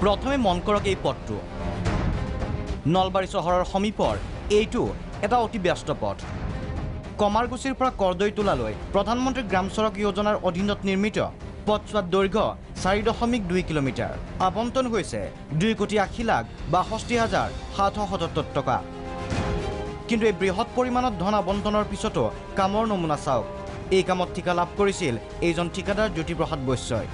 প্ৰথমে মন কৰক এই পথটো নলবাৰী চহৰৰ সমীপৰ এইটো এটা অতি ব্যস্ত পথ কমাৰগুছিৰ পৰা কৰদৈতোলালৈ প্ৰধানমন্ত্ৰী গ্ৰাম সড়ক যোজনাৰ অধীনত নিৰ্মিত পথছোৱাৰ দৈৰ্ঘ্য 4.2 কিলোমিটাৰ আবণ্টন হৈছে 2,80,62,777 টকা কিন্তু এই বৃহৎ পৰিমাণত ধন আবণ্টনৰ পিছতো কামৰ নমুনা চাওক এই কামত ঠিকা লাভ কৰিছিল এইজন ঠিকাদাৰ জ্যোতিপ্ৰসাদ বৈশ্যই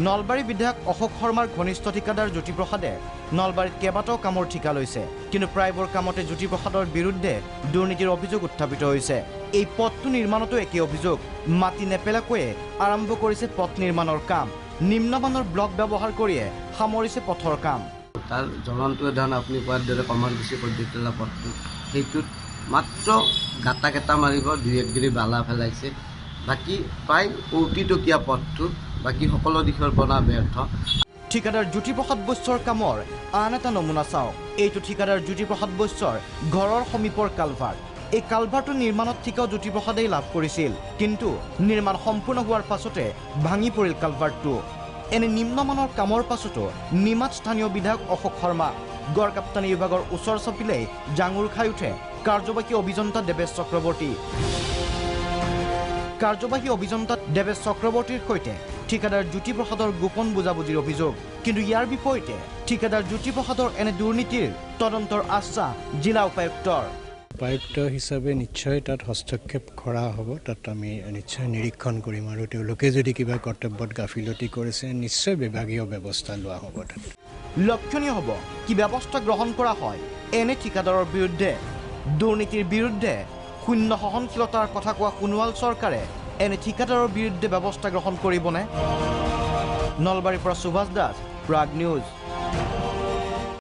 নলবাৰী বিধায়ক অশোক শৰ্মাৰ ঘনিষ্ঠ ঠিকাদাৰ জ্যোতিপ্ৰসাদে নলবাৰীত কেইবাটাও কামৰ ঠিকা লৈছে কিন্তু প্ৰায়বোৰ কামতে জ্যোতিপ্ৰসাদৰ বিৰুদ্ধে দুৰ্নীতিৰ অভিযোগ উত্থাপিত হৈছে এই পথটো নিৰ্মাণতো একে অভিযোগ মাটি নেপেলাকৈয়ে আৰম্ভ কৰিছে পথ নিৰ্মাণৰ কাম নিম্নমানৰ ব্লক ব্যৱহাৰ কৰিয়ে সামৰিছে পথৰ কাম তাৰ জ্বলন্ত উদাহৰণ আপুনি কোৱাৰ দৰে কমাৰগুছি কৰদৈতোলা পথটো সেইটোত মাত্ৰ গাঁটা কেইটা মাৰিব 2-1 গিৰি বালা পেলাইছে বাকী প্ৰায় 30 টকীয়া পথটো বাকী সকলো দিশৰ পৰা ব্যৰ্থ ঠিকাদাৰ জ্যোতিপ্ৰসাদ বৈশ্যৰ কামৰ আন এটা নমুনা চাওক এইটো ঠিকাদাৰ জ্যোতিপ্ৰসাদ বৈশ্যৰ ঘৰৰ সমীপৰ কালভাৰ্ট এই কালভাৰ্টটো নিৰ্মাণত ঠিকাও জ্যোতিপ্ৰসাদেই লাভ কৰিছিল কিন্তু নিৰ্মাণ সম্পূৰ্ণ হোৱাৰ পাছতে ভাঙি পৰিল কালভাৰ্টটো এনে নিম্নমানৰ কামৰ পাছতো নিমাত স্থানীয় বিধায়ক অশোক শৰ্মা গড়কাপ্তানি বিভাগৰ ওচৰ চাপিলেই জাঙুৰ খাই উঠে কাৰ্যবাহী অভিযন্তা দেৱেশ চক্ৰৱৰ্তী কাৰ্যবাহী অভিযন্তা দেৱেশ চক্ৰৱৰ্তীৰ সৈতে ঠিকাদাৰ জ্যোতিপ্ৰসাদৰ গোপন বুজাবুজিৰ অভিযোগ কিন্তু ইয়াৰ বিপৰীতে ঠিকাদাৰ জ্যোতিপ্ৰসাদৰ এনে দুৰ্নীতিৰ তদন্তৰ আশ্বাস জিলা উপায়ুক্তৰ উপায়ুক্ত হিচাপে নিশ্চয় তাত হস্তক্ষেপ কৰা হ'ব তাত আমি নিশ্চয় নিৰীক্ষণ কৰিম আৰু তেওঁলোকে যদি কিবা কৰ্তব্যত গাফিলতি কৰিছে নিশ্চয় বিভাগীয় ব্যৱস্থা লোৱা হ'ব তাত লক্ষণীয় হ'ব কি ব্যৱস্থা গ্ৰহণ কৰা হয় এনে ঠিকাদাৰৰ বিৰুদ্ধে দুৰ্নীতিৰ বিৰুদ্ধে শূন্য সহনশীলতাৰ কথা কোৱা সোণোৱাল চৰকাৰে এনে ঠিকাদাৰৰ বিৰুদ্ধে ব্যৱস্থা গ্ৰহণ কৰিবনে নলবাৰীৰ পৰা সুভাষ দাস প্ৰাগ নিউজ